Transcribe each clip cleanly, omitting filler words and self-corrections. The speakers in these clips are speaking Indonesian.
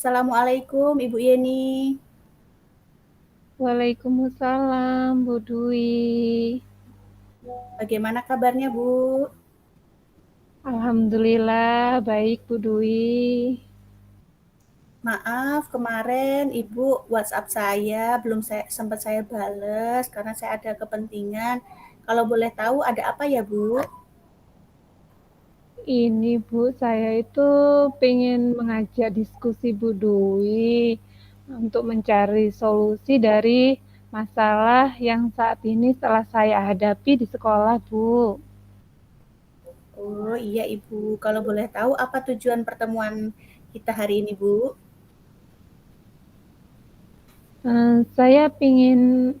Assalamualaikum Ibu Yeni. Waalaikumsalam, Bu Dwi. Bagaimana kabarnya Bu? Alhamdulillah baik, Bu Dwi. Maaf kemarin Ibu WhatsApp saya belum sempat saya bales karena saya ada kepentingan. Kalau boleh tahu ada apa ya Bu? Ini Bu, saya itu pengen mengajak diskusi Bu Dwi untuk mencari solusi dari masalah yang saat ini telah saya hadapi di sekolah, Bu. Oh iya Ibu, kalau boleh tahu apa tujuan pertemuan kita hari ini Bu? Saya ingin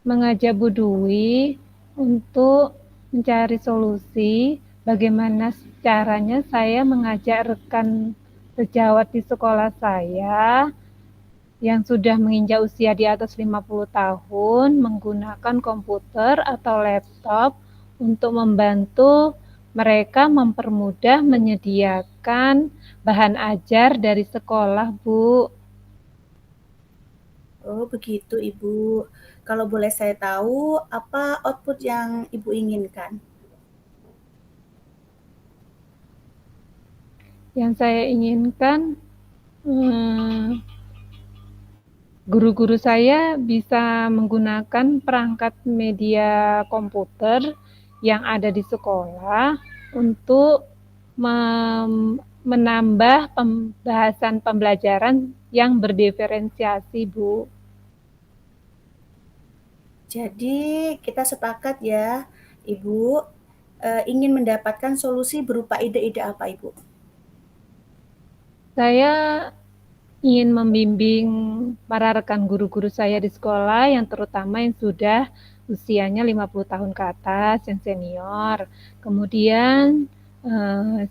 mengajak Bu Dwi untuk mencari solusi bagaimana caranya saya mengajak rekan sejawat di sekolah saya yang sudah menginjak usia di atas 50 tahun menggunakan komputer atau laptop untuk membantu mereka mempermudah menyediakan bahan ajar dari sekolah, Bu. Oh begitu Ibu. Kalau boleh saya tahu apa output yang Ibu inginkan? Yang saya inginkan guru-guru saya bisa menggunakan perangkat media komputer yang ada di sekolah untuk menambah pembahasan pembelajaran yang berdiferensiasi, Bu. Jadi kita sepakat ya, Ibu, ingin mendapatkan solusi berupa ide-ide apa, Ibu? Saya ingin membimbing para rekan guru-guru saya di sekolah yang terutama yang sudah usianya 50 tahun ke atas, yang senior. Kemudian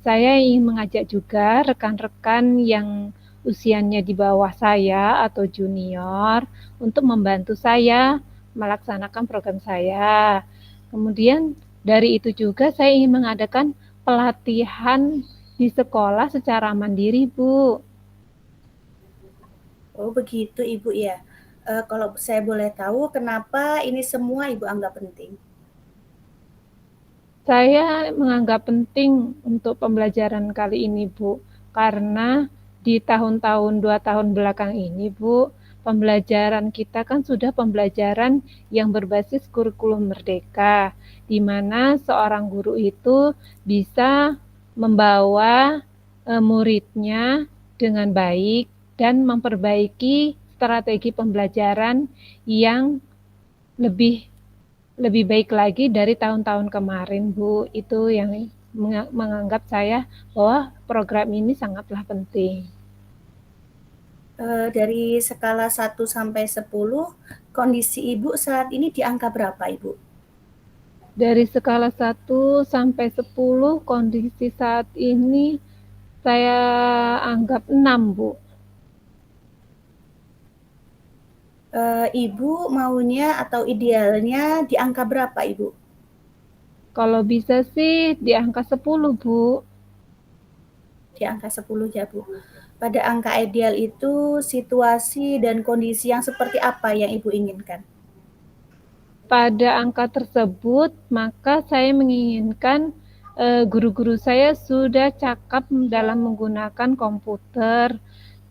saya ingin mengajak juga rekan-rekan yang usianya di bawah saya atau junior untuk membantu saya melaksanakan program saya. Kemudian dari itu juga saya ingin mengadakan pelatihan di sekolah secara mandiri, Bu. Oh begitu Ibu ya. Kalau saya boleh tahu kenapa ini semua Ibu anggap penting? Saya menganggap penting untuk pembelajaran kali ini, Bu, karena di tahun-tahun 2 tahun belakang ini, Bu, pembelajaran kita kan sudah pembelajaran yang berbasis kurikulum merdeka, di mana seorang guru itu bisa membawa muridnya dengan baik dan memperbaiki strategi pembelajaran yang lebih lebih baik lagi dari tahun-tahun kemarin, Bu. Itu yang menganggap saya bahwa program ini sangatlah penting. Dari skala 1 sampai 10, kondisi Ibu saat ini di angka berapa, Ibu? Dari skala 1 sampai 10, kondisi saat ini saya anggap 6, Bu. Ibu maunya atau idealnya di angka berapa, Ibu? Kalau bisa sih di angka 10, Bu. Di angka 10 ya, Bu. Pada angka ideal itu situasi dan kondisi yang seperti apa yang Ibu inginkan? Pada angka tersebut, maka saya menginginkan guru-guru saya sudah cakap dalam menggunakan komputer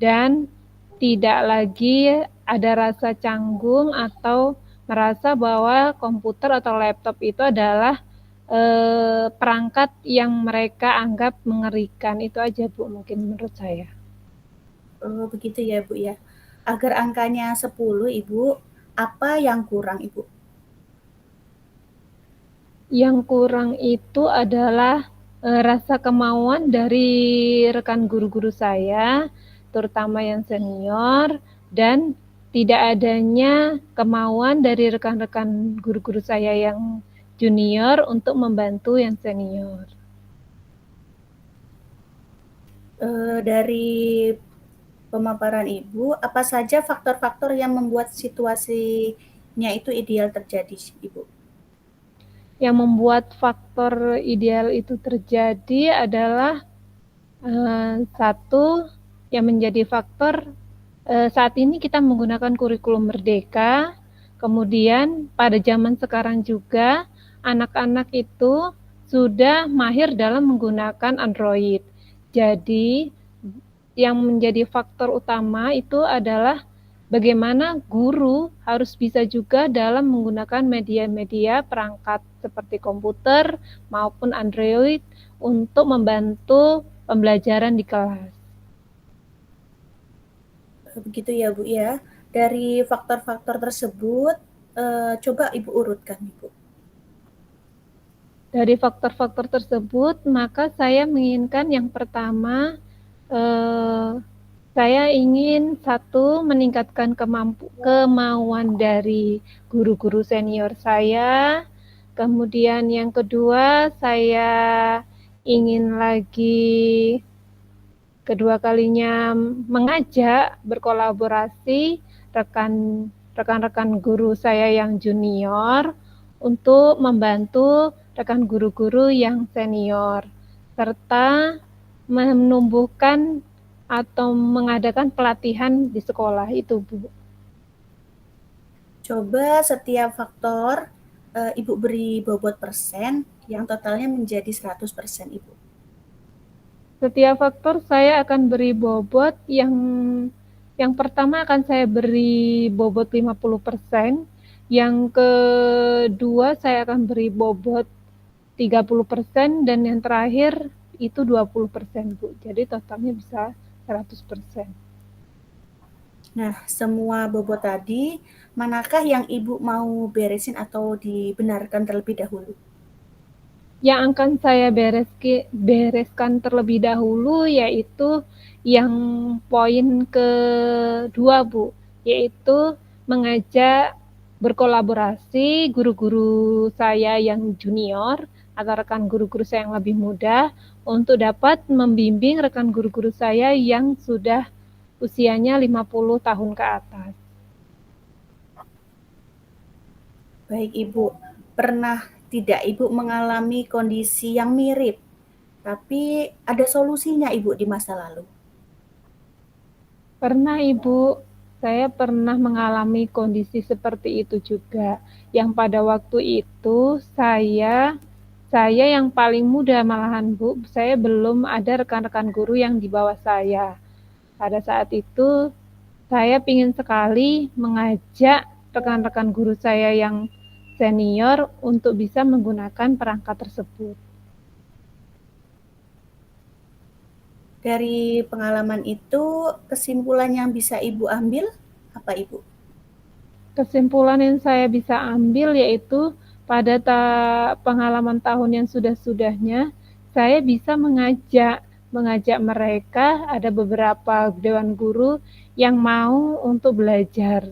dan tidak lagi ada rasa canggung atau merasa bahwa komputer atau laptop itu adalah perangkat yang mereka anggap mengerikan. Itu aja, Bu, mungkin menurut saya. Oh, begitu ya, Bu, ya. Agar angkanya 10, Ibu, apa yang kurang, Ibu? Yang kurang itu adalah rasa kemauan dari rekan guru-guru saya, terutama yang senior, dan tidak adanya kemauan dari rekan-rekan guru-guru saya yang junior untuk membantu yang senior. Dari pemaparan Ibu, apa saja faktor-faktor yang membuat situasinya itu ideal terjadi, Ibu? Yang membuat faktor ideal itu terjadi adalah satu, yang menjadi faktor saat ini kita menggunakan kurikulum Merdeka. Kemudian pada zaman sekarang juga anak-anak itu sudah mahir dalam menggunakan Android. Jadi yang menjadi faktor utama itu adalah bagaimana guru harus bisa juga dalam menggunakan media-media perangkat seperti komputer maupun Android untuk membantu pembelajaran di kelas. Begitu ya Bu ya. Dari faktor-faktor tersebut, coba Ibu urutkan Ibu. Dari faktor-faktor tersebut, maka saya menginginkan yang pertama, saya ingin satu meningkatkan kemauan dari guru-guru senior saya. Kemudian yang kedua, saya ingin lagi kedua kalinya mengajak berkolaborasi rekan-rekan guru saya yang junior untuk membantu rekan guru-guru yang senior, serta menumbuhkan atau mengadakan pelatihan di sekolah itu, Bu. Coba setiap faktor Ibu beri bobot persen yang totalnya menjadi 100% Ibu. Setiap faktor saya akan beri bobot yang pertama akan saya beri bobot 50%, yang kedua saya akan beri bobot 30%, dan yang terakhir itu 20%, Bu. Jadi totalnya bisa 100%. Nah, semua bobot tadi, manakah yang Ibu mau beresin atau dibenarkan terlebih dahulu? Yang akan saya bereskan terlebih dahulu yaitu yang poin kedua, Bu, yaitu mengajak berkolaborasi guru-guru saya yang junior atau rekan guru-guru saya yang lebih muda untuk dapat membimbing rekan guru-guru saya yang sudah usianya 50 tahun ke atas. Baik Ibu, pernah tidak Ibu mengalami kondisi yang mirip, tapi ada solusinya Ibu di masa lalu? Pernah Ibu, saya pernah mengalami kondisi seperti itu juga. Yang pada waktu itu saya yang paling muda malahan Bu, saya belum ada rekan-rekan guru yang di bawah saya. Pada saat itu saya ingin sekali mengajak rekan-rekan guru saya yang senior untuk bisa menggunakan perangkat tersebut. Dari pengalaman itu, kesimpulan yang bisa Ibu ambil apa Ibu? Kesimpulan yang saya bisa ambil yaitu pada pengalaman tahun yang sudah-sudahnya, saya bisa mengajak mereka, ada beberapa dewan guru yang mau untuk belajar.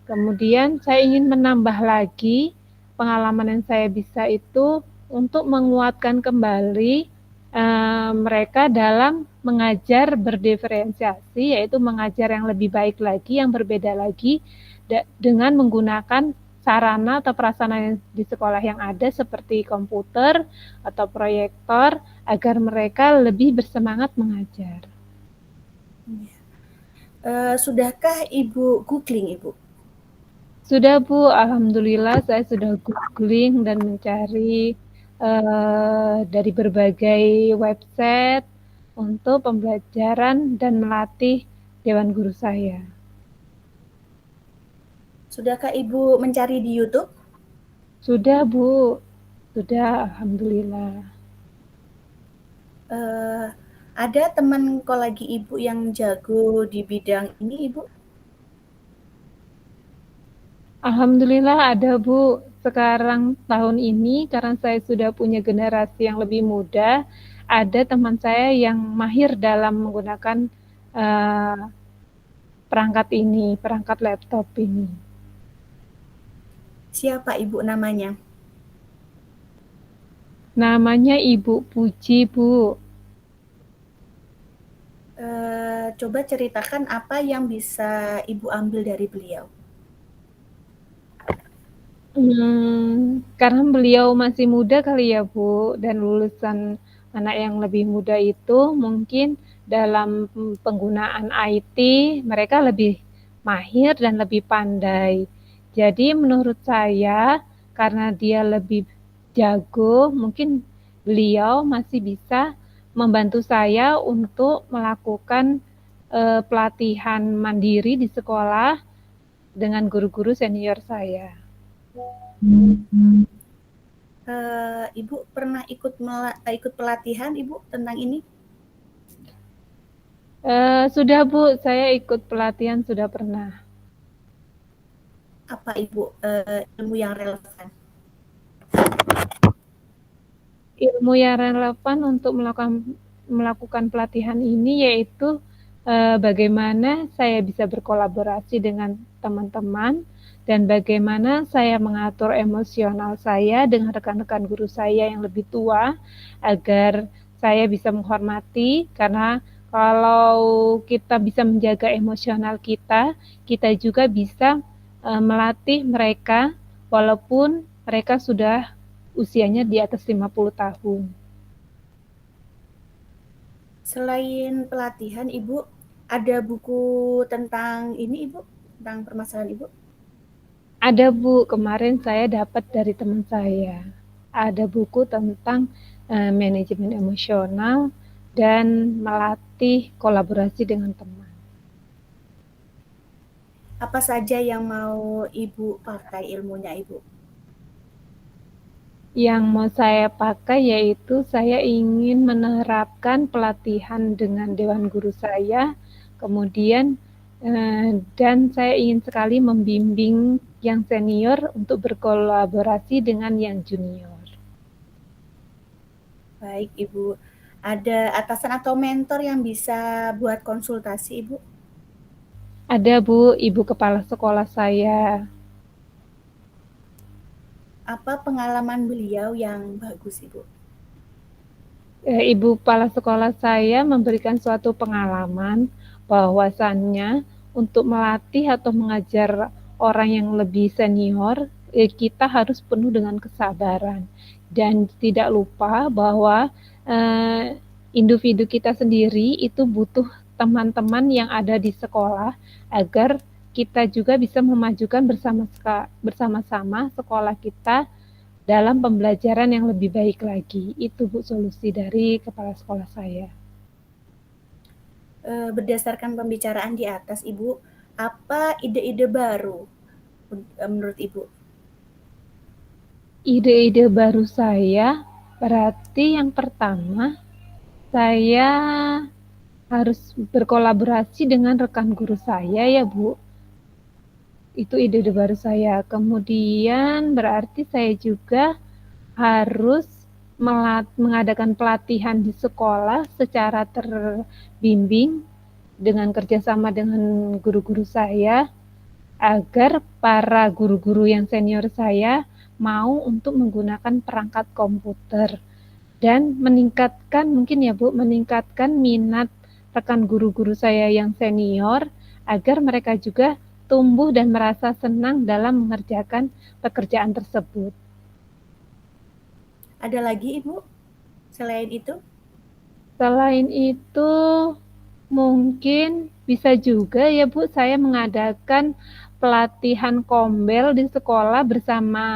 Kemudian saya ingin menambah lagi pengalaman yang saya bisa itu untuk menguatkan kembali mereka dalam mengajar berdiferensiasi, yaitu mengajar yang lebih baik lagi, yang berbeda lagi, dengan menggunakan sarana atau prasarana di sekolah yang ada seperti komputer atau proyektor agar mereka lebih bersemangat mengajar. Sudahkah Ibu googling Ibu? Sudah Bu, alhamdulillah saya sudah googling dan mencari dari berbagai website untuk pembelajaran dan melatih dewan guru saya. Sudahkah Ibu mencari di YouTube? Sudah Bu, sudah alhamdulillah. Ada teman kolegi Ibu yang jago di bidang ini Ibu? Alhamdulillah ada Bu. Sekarang tahun ini karena saya sudah punya generasi yang lebih muda, ada teman saya yang mahir dalam menggunakan uh, perangkat laptop ini. Siapa Ibu namanya? Namanya Ibu Puji, Bu. Coba ceritakan apa yang bisa Ibu ambil dari beliau. Karena beliau masih muda kali ya Bu, dan lulusan anak yang lebih muda itu mungkin dalam penggunaan IT, mereka lebih mahir dan lebih pandai. Jadi menurut saya, karena dia lebih jago, mungkin beliau masih bisa membantu saya untuk melakukan pelatihan mandiri di sekolah dengan guru-guru senior saya. Ibu pernah ikut pelatihan Ibu tentang ini? Sudah Bu, saya ikut pelatihan sudah pernah. Apa Ibu ilmu yang relevan? Ilmu yang relevan untuk melakukan pelatihan ini yaitu bagaimana saya bisa berkolaborasi dengan teman-teman dan bagaimana saya mengatur emosional saya dengan rekan-rekan guru saya yang lebih tua agar saya bisa menghormati, karena kalau kita bisa menjaga emosional kita, kita juga bisa melatih mereka walaupun mereka sudah usianya di atas 50 tahun. Selain pelatihan Ibu, ada buku tentang ini Ibu? Tentang permasalahan Ibu? Ada Bu, kemarin saya dapat dari teman saya. Ada buku tentang manajemen emosional dan melatih kolaborasi dengan teman. Apa saja yang mau Ibu pakai ilmunya Ibu? Yang mau saya pakai yaitu saya ingin menerapkan pelatihan dengan dewan guru saya, kemudian dan saya ingin sekali membimbing yang senior untuk berkolaborasi dengan yang junior. Baik Ibu, ada atasan atau mentor yang bisa buat konsultasi Ibu? Ada Bu, ibu kepala sekolah saya. Apa pengalaman beliau yang bagus Ibu? Ibu kepala sekolah saya memberikan suatu pengalaman bahwasannya untuk melatih atau mengajar orang yang lebih senior, kita harus penuh dengan kesabaran dan tidak lupa bahwa eh, individu kita sendiri itu butuh teman-teman yang ada di sekolah agar kita juga bisa memajukan bersama-sama sekolah kita dalam pembelajaran yang lebih baik lagi. Itu Bu solusi dari kepala sekolah saya. Berdasarkan pembicaraan di atas Ibu, apa ide-ide baru menurut Ibu? Ide-ide baru saya berarti yang pertama saya harus berkolaborasi dengan rekan guru saya ya Bu. Itu ide-ide baru saya. Kemudian berarti saya juga harus mengadakan pelatihan di sekolah secara terbimbing dengan kerjasama dengan guru-guru saya agar para guru-guru yang senior saya mau untuk menggunakan perangkat komputer dan meningkatkan mungkin ya Bu, meningkatkan minat rekan guru-guru saya yang senior agar mereka juga tumbuh dan merasa senang dalam mengerjakan pekerjaan tersebut. Ada lagi Ibu selain itu? Selain itu, mungkin bisa juga ya Bu, saya mengadakan pelatihan kombel di sekolah bersama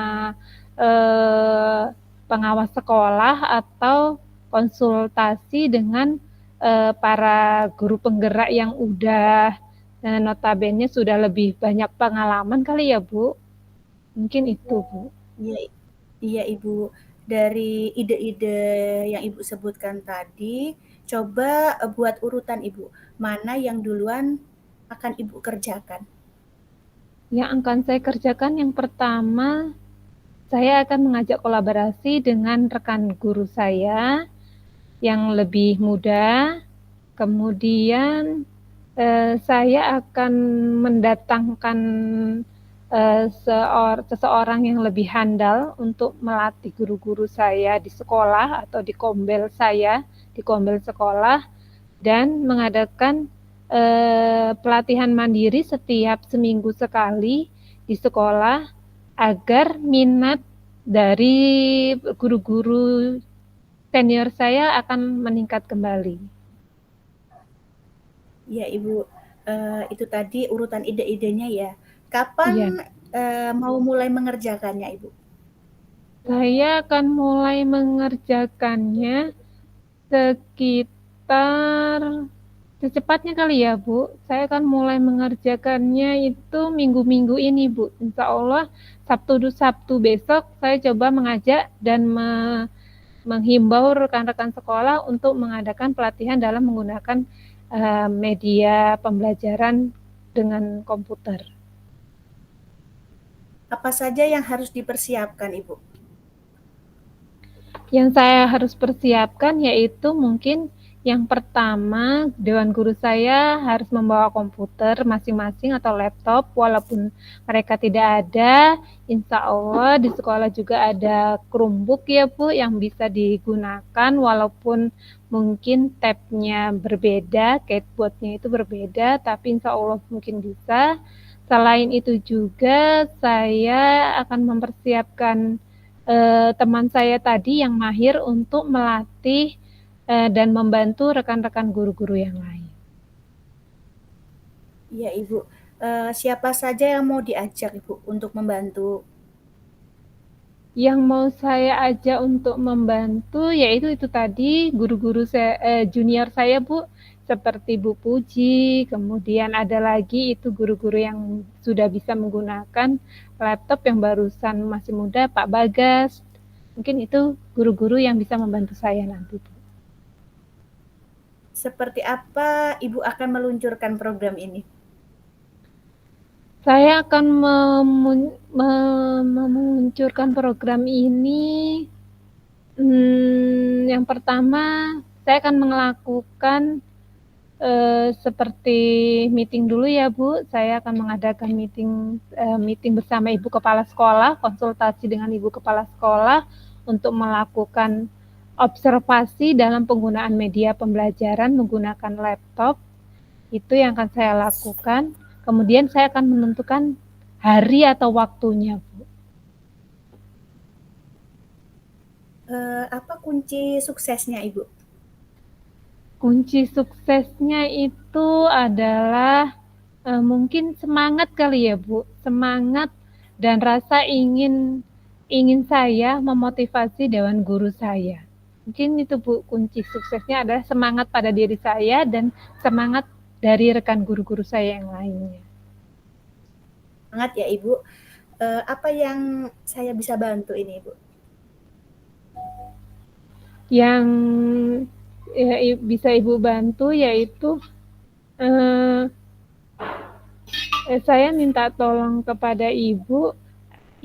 eh, pengawas sekolah atau konsultasi dengan para guru penggerak yang udah notabene sudah lebih banyak pengalaman kali ya Bu. Mungkin itu Bu. Iya, iya Ibu. Dari ide-ide yang Ibu sebutkan tadi, coba buat urutan Ibu. Mana yang duluan akan Ibu kerjakan? Yang akan saya kerjakan yang pertama, saya akan mengajak kolaborasi dengan rekan guru saya yang lebih muda. Kemudian saya akan mendatangkan seseorang yang lebih handal untuk melatih guru-guru saya di sekolah atau di kombel saya, di kombel sekolah, dan mengadakan pelatihan mandiri setiap seminggu sekali di sekolah agar minat dari guru-guru senior saya akan meningkat kembali. Ya Ibu, itu tadi urutan ide-idenya ya. Kapan, Iya, mau mulai mengerjakannya Ibu? saya akan mulai mengerjakannya sekitar secepatnya kali ya, Bu. Saya akan mulai mengerjakannya itu minggu-minggu ini, Bu. Insya Allah Sabtu besok saya coba mengajak dan menghimbau rekan-rekan sekolah untuk mengadakan pelatihan dalam menggunakan media pembelajaran dengan komputer. Apa saja yang harus dipersiapkan Ibu? Yang saya harus persiapkan yaitu mungkin yang pertama, dewan guru saya harus membawa komputer masing-masing atau laptop, walaupun mereka tidak ada. Insya Allah di sekolah juga ada Chromebook ya Bu, yang bisa digunakan walaupun mungkin tabnya berbeda, keyboardnya itu berbeda, tapi insya Allah mungkin bisa. Selain itu juga saya akan mempersiapkan teman saya tadi yang mahir untuk melatih dan membantu rekan-rekan guru-guru yang lain. Iya Ibu, siapa saja yang mau diajak Ibu untuk membantu? Yang mau saya ajak untuk membantu yaitu itu tadi guru-guru junior saya Bu, seperti Bu Puji, kemudian ada lagi itu guru-guru yang sudah bisa menggunakan laptop yang barusan masih muda, Pak Bagas. Mungkin itu guru-guru yang bisa membantu saya nanti Bu. Seperti apa Ibu akan meluncurkan program ini? Saya akan meluncurkan program ini. Yang pertama, saya akan melakukan seperti meeting dulu ya Bu. Saya akan mengadakan meeting bersama Ibu Kepala Sekolah, konsultasi dengan Ibu Kepala Sekolah untuk melakukan observasi dalam penggunaan media pembelajaran menggunakan laptop. Itu yang akan saya lakukan. Kemudian saya akan menentukan hari atau waktunya, Bu. Apa kunci suksesnya Ibu? Kunci suksesnya itu adalah mungkin semangat kali ya, Bu. Semangat dan rasa ingin ingin saya memotivasi dewan guru saya. Mungkin itu Bu, kunci suksesnya adalah semangat pada diri saya dan semangat dari rekan guru-guru saya yang lainnya. Semangat ya Ibu. Apa yang saya bisa bantu ini Ibu? Yang ya, bisa Ibu bantu yaitu eh, saya minta tolong kepada Ibu,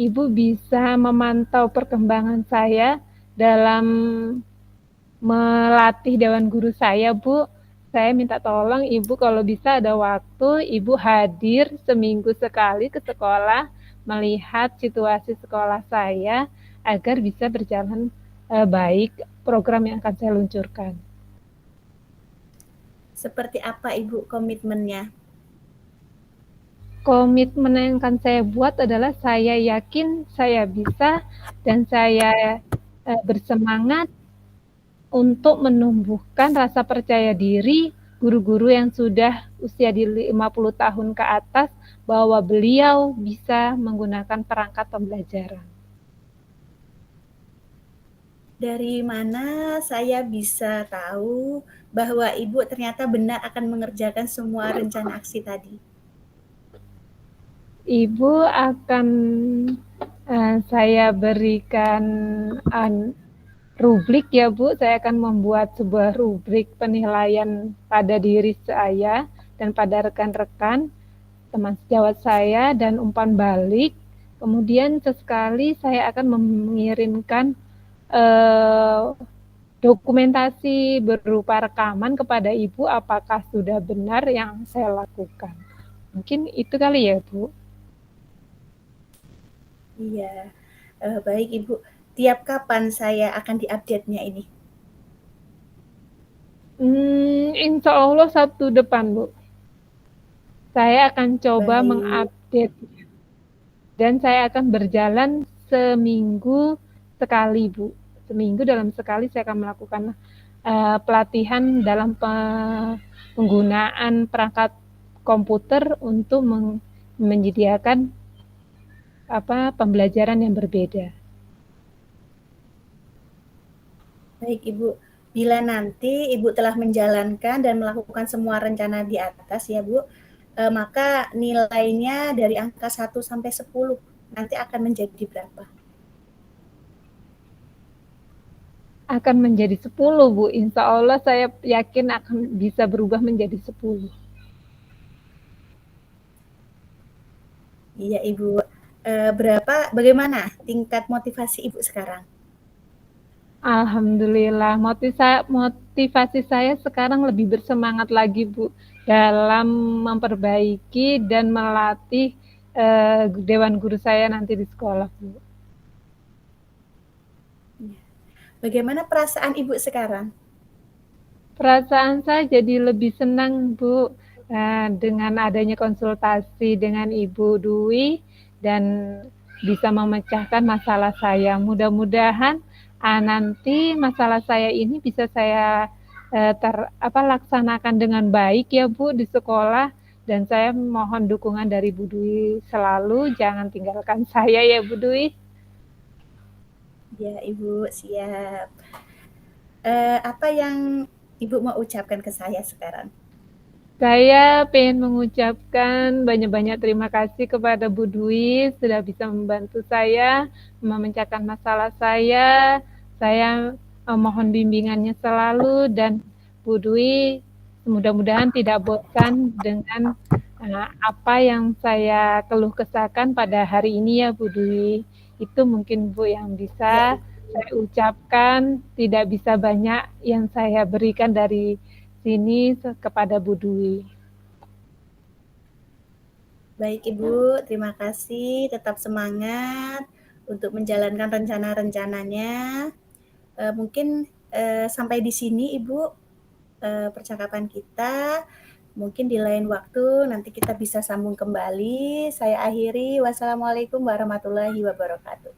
Ibu bisa memantau perkembangan saya dalam melatih dewan guru saya, Bu. Saya minta tolong Ibu kalau bisa ada waktu, Ibu hadir seminggu sekali ke sekolah, melihat situasi sekolah saya agar bisa berjalan baik program yang akan saya luncurkan. Seperti apa Ibu komitmennya? Komitmen yang akan saya buat adalah saya yakin saya bisa dan saya bersemangat untuk menumbuhkan rasa percaya diri guru-guru yang sudah usia di 50 tahun ke atas bahwa beliau bisa menggunakan perangkat pembelajaran. Dari mana saya bisa tahu bahwa Ibu ternyata benar akan mengerjakan semua rencana aksi tadi? Ibu akan saya berikan rubrik ya Bu, saya akan membuat sebuah rubrik penilaian pada diri saya dan pada rekan-rekan teman sejawat saya dan umpan balik. Kemudian sesekali saya akan mengirimkan eh, dokumentasi berupa rekaman kepada Ibu apakah sudah benar yang saya lakukan. Mungkin itu kali ya Bu. Iya, baik Ibu. Tiap kapan saya akan diupdate-nya ini? Insya Allah Sabtu depan Bu. Saya akan coba Baik. mengupdate dan saya akan berjalan seminggu sekali Bu. Seminggu dalam sekali saya akan melakukan pelatihan dalam penggunaan perangkat komputer untuk menyediakan pembelajaran yang berbeda. Baik Ibu, bila nanti Ibu telah menjalankan dan melakukan semua rencana di atas ya Bu, maka nilainya dari angka 1 sampai 10 nanti akan menjadi berapa? Akan menjadi 10 Bu, insya Allah saya yakin akan bisa berubah menjadi 10. Iya Ibu, bagaimana tingkat motivasi Ibu sekarang? Alhamdulillah, motivasi saya sekarang lebih bersemangat lagi Bu, dalam memperbaiki dan melatih dewan guru saya nanti di sekolah Bu. Bagaimana perasaan Ibu sekarang? Perasaan saya jadi lebih senang Bu, dengan adanya konsultasi dengan Ibu Dwi dan bisa memecahkan masalah saya. Mudah-mudahan nanti masalah saya ini bisa saya laksanakan dengan baik ya Bu di sekolah, dan saya mohon dukungan dari Bu Dwi selalu, jangan tinggalkan saya ya Bu Dwi. Ya Ibu, siap. Apa yang Ibu mau ucapkan ke saya sekarang? Saya pengen mengucapkan banyak-banyak terima kasih kepada Bu Dwi sudah bisa membantu saya memecahkan masalah saya. Saya mohon bimbingannya selalu, dan Bu Dwi mudah-mudahan tidak bosan dengan apa yang saya keluh kesahkan pada hari ini ya Bu Dwi. Itu mungkin Bu yang Ya bisa Ibu. saya ucapkan, tidak bisa banyak yang saya berikan dari sini kepada Bu Dwi. Baik Ibu, terima kasih. Tetap semangat untuk menjalankan rencana-rencananya. Mungkin sampai di sini Ibu percakapan kita. Mungkin di lain waktu nanti kita bisa sambung kembali. Saya akhiri. Wassalamualaikum warahmatullahi wabarakatuh.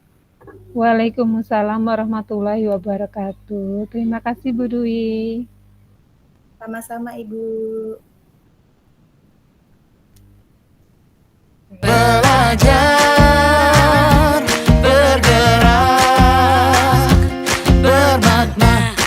Waalaikumsalam warahmatullahi wabarakatuh. Terima kasih Bu Dwi. Sama-sama Ibu. Belajar, bergerak, bermakna.